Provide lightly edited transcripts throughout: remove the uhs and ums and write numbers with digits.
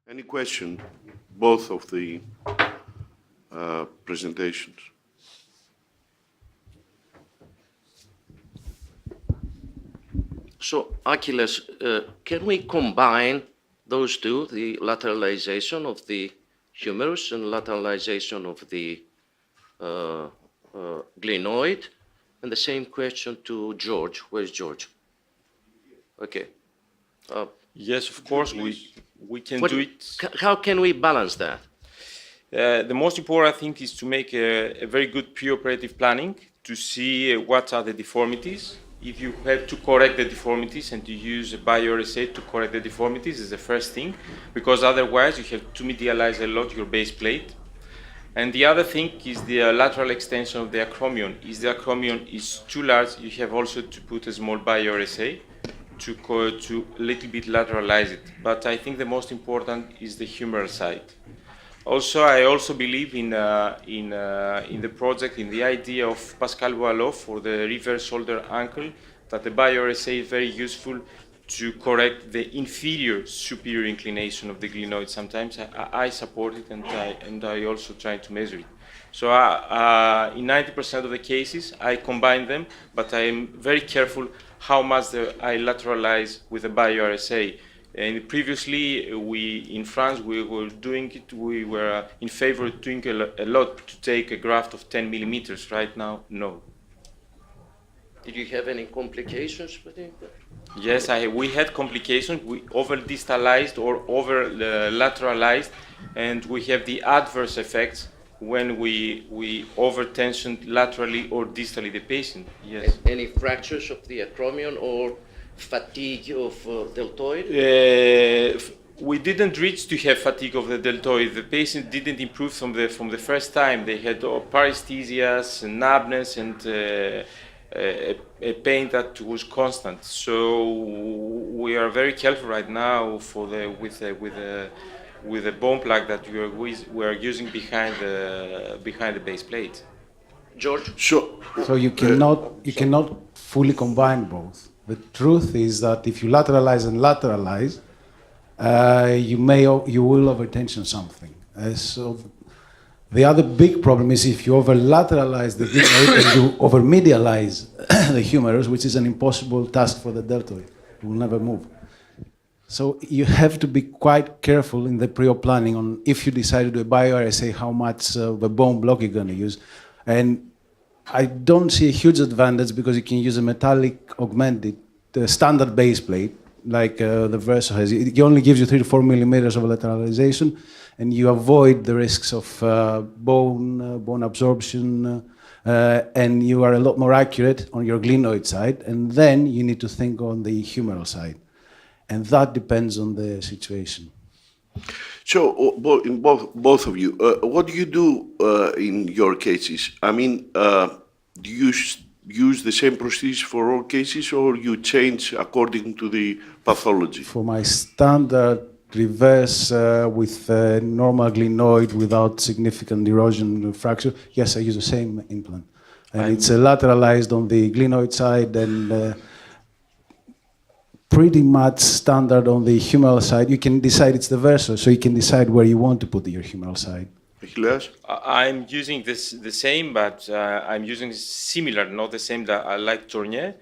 Any question, both of the presentations? So, Achilles, can we combine those two, the lateralization of the humerus and lateralization of the glenoid? And the same question to George. Where's George? Okay. Yes, of course, we can do it. How can we balance that? The most important thing is to make a very good preoperative planning to see what are the deformities. If you have to correct the deformities and to use a bioRSA to correct the deformities is the first thing, because otherwise you have to medialize a lot your base plate. And the other thing is the lateral extension of the acromion. If the acromion is too large, you have also to put a small bioRSA to a little bit lateralize it. But I think the most important is the humeral side. Also, I also believe in the project, in the idea of Pascal Boileau for the reverse shoulder ankle, that the bioRSA is very useful to correct the inferior superior inclination of the glenoid. Sometimes I support it and I also try to measure it. So in 90% of the cases, I combine them, but I am very careful how much I lateralize with a bioRSA. And previously, in France, we were doing it. We were in favor of doing a lot to take a graft of 10 millimeters. Right now, no. Did you have any complications with it? Yes, we had complications. We over-distalized or over-lateralized, and we have the adverse effects when we over-tensioned laterally or distally the patient. Yes. Any fractures of the acromion or fatigue of deltoid? We didn't reach to have fatigue of the deltoid. The patient didn't improve from the first time. They had paresthesias, numbness, and a pain that was constant. So we are very careful right now with the bone plug that we are using behind the base plate. George? So you cannot fully combine both. The truth is that if you lateralize and lateralize, you will overtension something. So the other big problem is if you over-lateralize the glenoid and you over-medialize the humerus, which is an impossible task for the deltoid. It will never move. So you have to be quite careful in the pre-op planning on if you decide to do a bioRSA, how much of a bone block you're going to use. And I don't see a huge advantage because you can use a metallic augmented standard base plate like the Verso has. It only gives you 3 to 4 millimeters of lateralization, and you avoid the risks of bone absorption, and you are a lot more accurate on your glenoid side. And then you need to think on the humeral side, and that depends on the situation. So, in both of you, what do you do in your cases? I mean, do you use the same procedure for all cases, or you change according to the pathology? For my standard reverse with normal glenoid without significant erosion fracture, yes, I use the same implant. And it's lateralized on the glenoid side and pretty much standard on the humeral side. You can decide it's the Verso, so you can decide where you want to put your humeral side. I'm using the same, but I'm using similar, not the same that I like Tournier,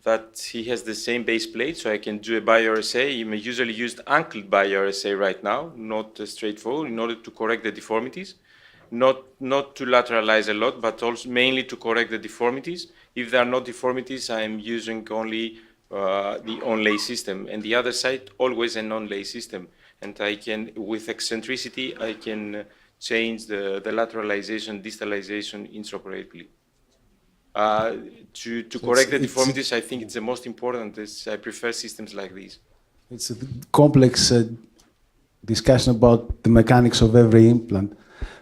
that he has the same base plate, so I can do a bioRSA. I usually use ankled bioRSA right now, not straightforward, in order to correct the deformities. Not to lateralize a lot, but also mainly to correct the deformities. If there are no deformities, I'm using only the on-lay system, and the other side always a non-lay system. And I can, with eccentricity, I can change the lateralization, distalization intraoperatively. To correct the deformities, I think it's the most important. I prefer systems like these. It's a complex discussion about the mechanics of every implant.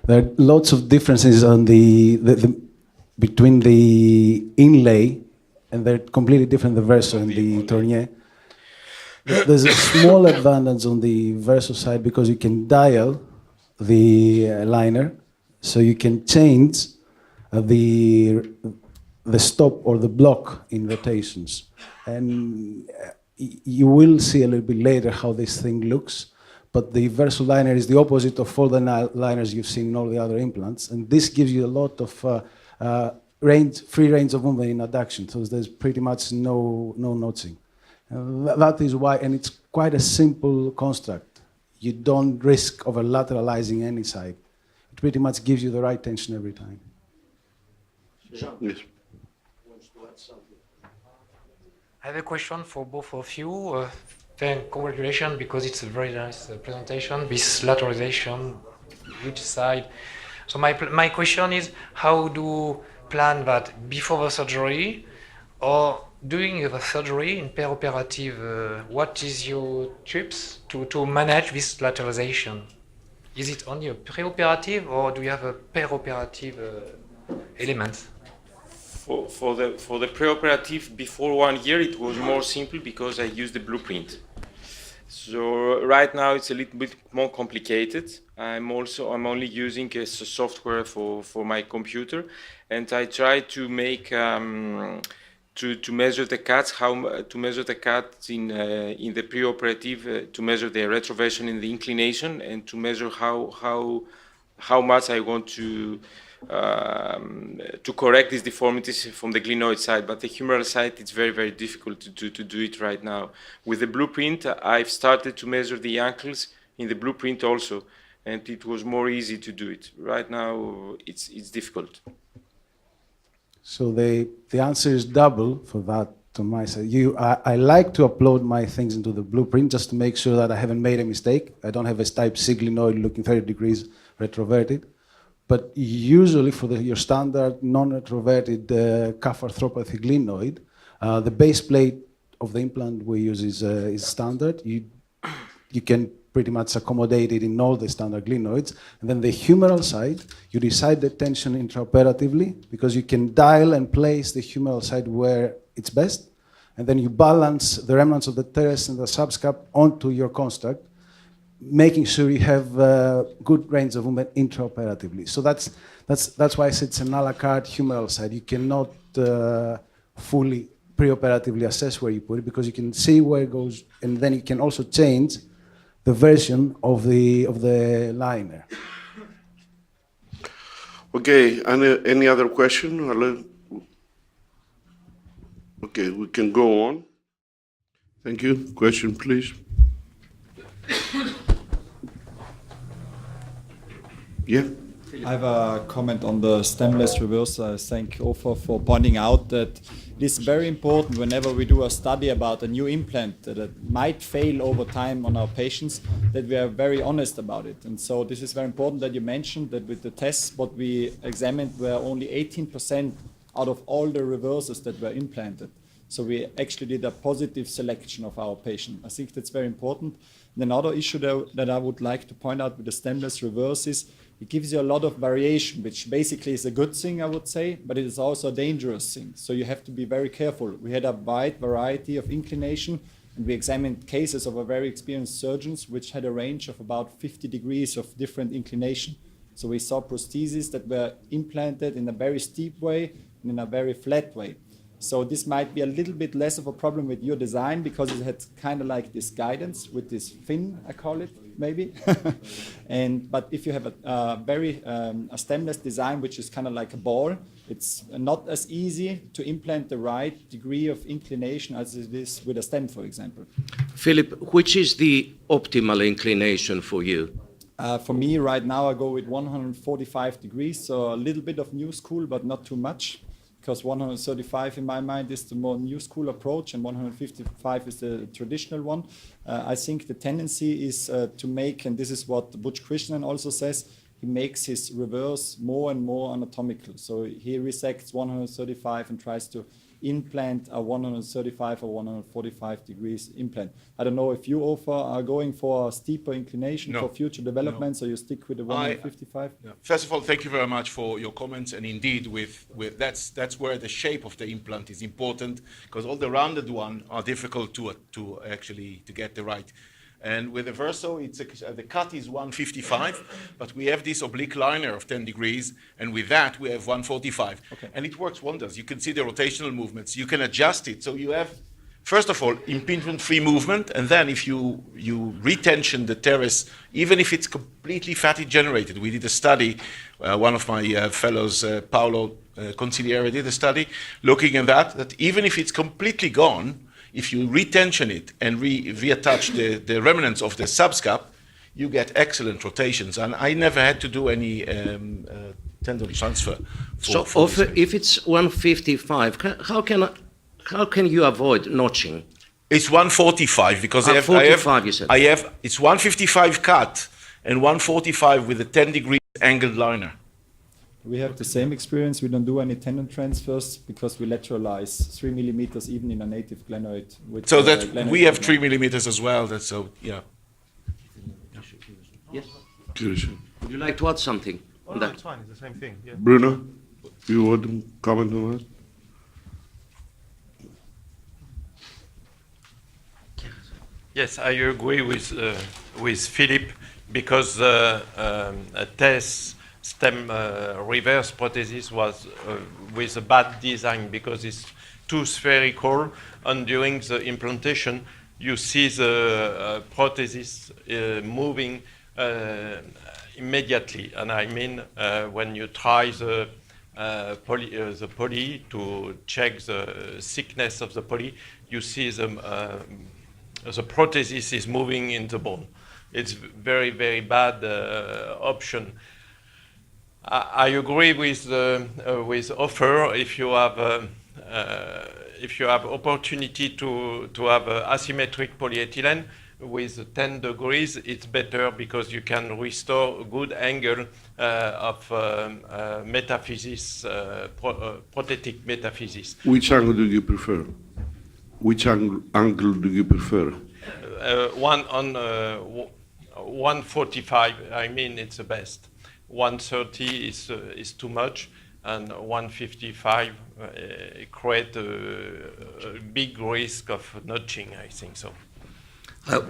There are lots of differences on between the inlay, and they're completely different, the Verso and the Tournier. There's a small advantage on the Verso side because you can dial the liner, so you can change the stop or the block in rotations. And you will see a little bit later how this thing looks, but the versal liner is the opposite of all the liners you've seen in all the other implants, and this gives you a lot of free range of movement in adduction, so there's pretty much no notching. That is why, and it's quite a simple construct. You don't risk over lateralizing any side. It pretty much gives you the right tension every time. Yes. I have a question for both of you. Then congratulations, because it's a very nice presentation, this lateralization, which side. So my question is, how do you plan that before the surgery or during the surgery in perioperative? What is your tips to manage this lateralization? Is it only a preoperative or do you have a perioperative element? For the preoperative, before 1 year, it was more simple because I used the blueprint. So right now it's a little bit more complicated. I'm only using a software for my computer, and I try to make to measure the cuts, to measure the cuts in the preoperative, to measure the retroversion in the inclination, and to measure how much I want to correct these deformities from the glenoid side. But the humeral side, it's very, very difficult to do it right now. With the blueprint, I've started to measure the ankles in the blueprint also, and it was more easy to do it. Right now, it's difficult. So the answer is double for that to my side. I like to upload my things into the blueprint just to make sure that I haven't made a mistake. I don't have a type C glenoid looking 30 degrees retroverted. But usually for your standard non-retroverted calf arthropathy glenoid, the base plate of the implant we use is standard. You can pretty much accommodate it in all the standard glenoids. And then the humeral side, you decide the tension intraoperatively because you can dial and place the humeral side where it's best. And then you balance the remnants of the teres and the subscap onto your construct, making sure you have good range of movement intraoperatively. So that's why I said it's an a la carte humeral side. You cannot fully preoperatively assess where you put it because you can see where it goes, and then you can also change the version of the liner. Okay, any other question? Okay, we can go on. Thank you. Question, please. Yeah. I have a comment on the stemless reverse. I thank Ofer for pointing out that it is very important whenever we do a study about a new implant that might fail over time on our patients, that we are very honest about it. And so this is very important that you mentioned that with the tests, what we examined were only 18% out of all the reverses that were implanted. So we actually did a positive selection of our patient. I think that's very important. And another issue that I would like to point out with the stemless reverse is it gives you a lot of variation, which basically is a good thing, I would say, but it is also a dangerous thing. So you have to be very careful. We had a wide variety of inclination, and we examined cases of a very experienced surgeons, which had a range of about 50 degrees of different inclination. So we saw prostheses that were implanted in a very steep way and in a very flat way. So this might be a little bit less of a problem with your design because it had kind of like this guidance with this fin, I call it, maybe. But if you have a stemless design, which is kind of like a ball, it's not as easy to implant the right degree of inclination as it is with a stem, for example. Philip, which is the optimal inclination for you? For me, right now, I go with 145 degrees, so a little bit of new school, but not too much. Because 135 in my mind is the more new school approach and 155 is the traditional one. I think the tendency is to make, and this is what Butch Krishnan also says, he makes his reverse more and more anatomical. So he resects 135 and tries to implant a 135 or 145 degrees implant. I don't know if you, Ofer, are going for a steeper inclination for future development, so you stick with the 155? First of all, thank you very much for your comments. And indeed, with that's where the shape of the implant is important, because all the rounded ones are difficult to actually get the right. And with the Verso, the cut is 155, but we have this oblique liner of 10 degrees, and with that we have 145. Okay. And it works wonders. You can see the rotational movements. You can adjust it. So you have first of all, impingement-free movement, and then if you retension the teres, even if it's completely fatty generated. We did a study, one of my fellows, Paolo Consigliere, did a study looking at that even if it's completely gone, if you retension it and reattach the remnants of the subscap, you get excellent rotations. And I never had to do any tendon transfer. For this case. If it's 155, how can you avoid notching? It's 145 because I have, 45, you said. it's 155 cut and 145 with a 10 degree angled liner. We have the same experience. We don't do any tendon transfers because we lateralize 3 millimeters even in a native glenoid. With So that glenoid we have ligament. 3 millimeters as well. That's so yeah. Yes. Curious. Would you like to add something Oh, on no, that? it's fine. It's the same thing. Yeah. Bruno, you want to comment on that? Yes, I agree with Philip because TES stem reverse prosthesis was with a bad design because it's too spherical, and during the implantation you see the prosthesis moving immediately. And I mean when you try the poly to check the thickness of the poly, you see the prosthesis is moving in the bone. It's very, very bad option. I agree with offer if you have opportunity to have asymmetric polyethylene with 10 degrees, it's better because you can restore a good angle of metaphysis, prosthetic metaphysis. Which angle do you prefer? Which angle do you prefer? 145, I mean, it's the best. 130 is too much, and 155 create a big risk of notching, I think so.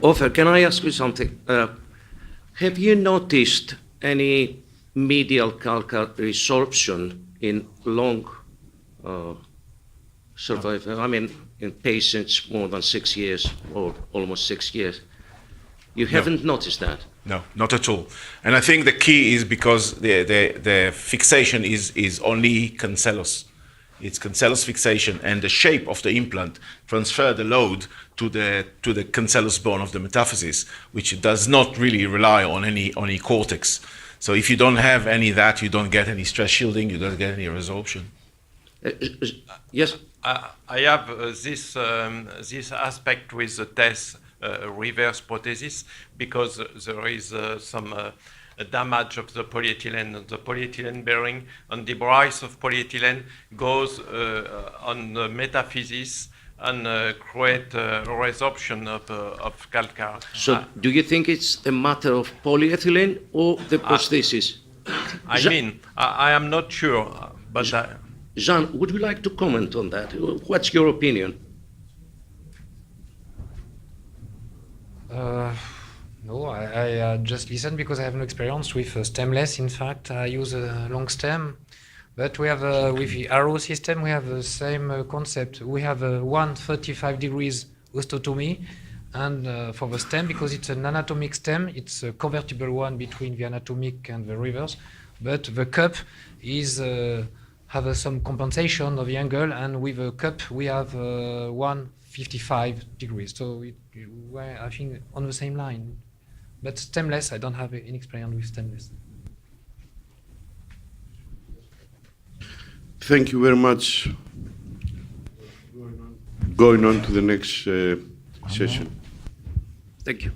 Ofer, can I ask you something? Have you noticed any medial calcar resorption in long survival? I mean, in patients more than 6 years or almost 6 years. You haven't noticed that? No, not at all. And I think the key is because the fixation is only cancellous. It's cancellous fixation, and the shape of the implant transfer the load to the cancellous bone of the metaphysis, which does not really rely on any cortex. So if you don't have any of that, you don't get any stress shielding, you don't get any resorption. Yes? I have this aspect with the TES reverse prosthesis because there is some damage of the polyethylene bearing, and the rise of polyethylene goes on the metaphysis and create resorption of calcar. So do you think it's a matter of polyethylene or the prosthesis? I mean, I am not sure, but Jean, would you like to comment on that? What's your opinion? No, I just listen because I have no experience with stemless. In fact, I use a long stem. But we have with the arrow system, we have the same concept. We have a 135 degrees osteotomy, and for the stem, because it's an anatomic stem, it's a convertible one between the anatomic and the reverse. But the cup is have some compensation of the angle, and with a cup we have 155 degrees. So we're, I think, on the same line. But stemless, I don't have any experience with stemless. Thank you very much. Going on to the next session. Thank you.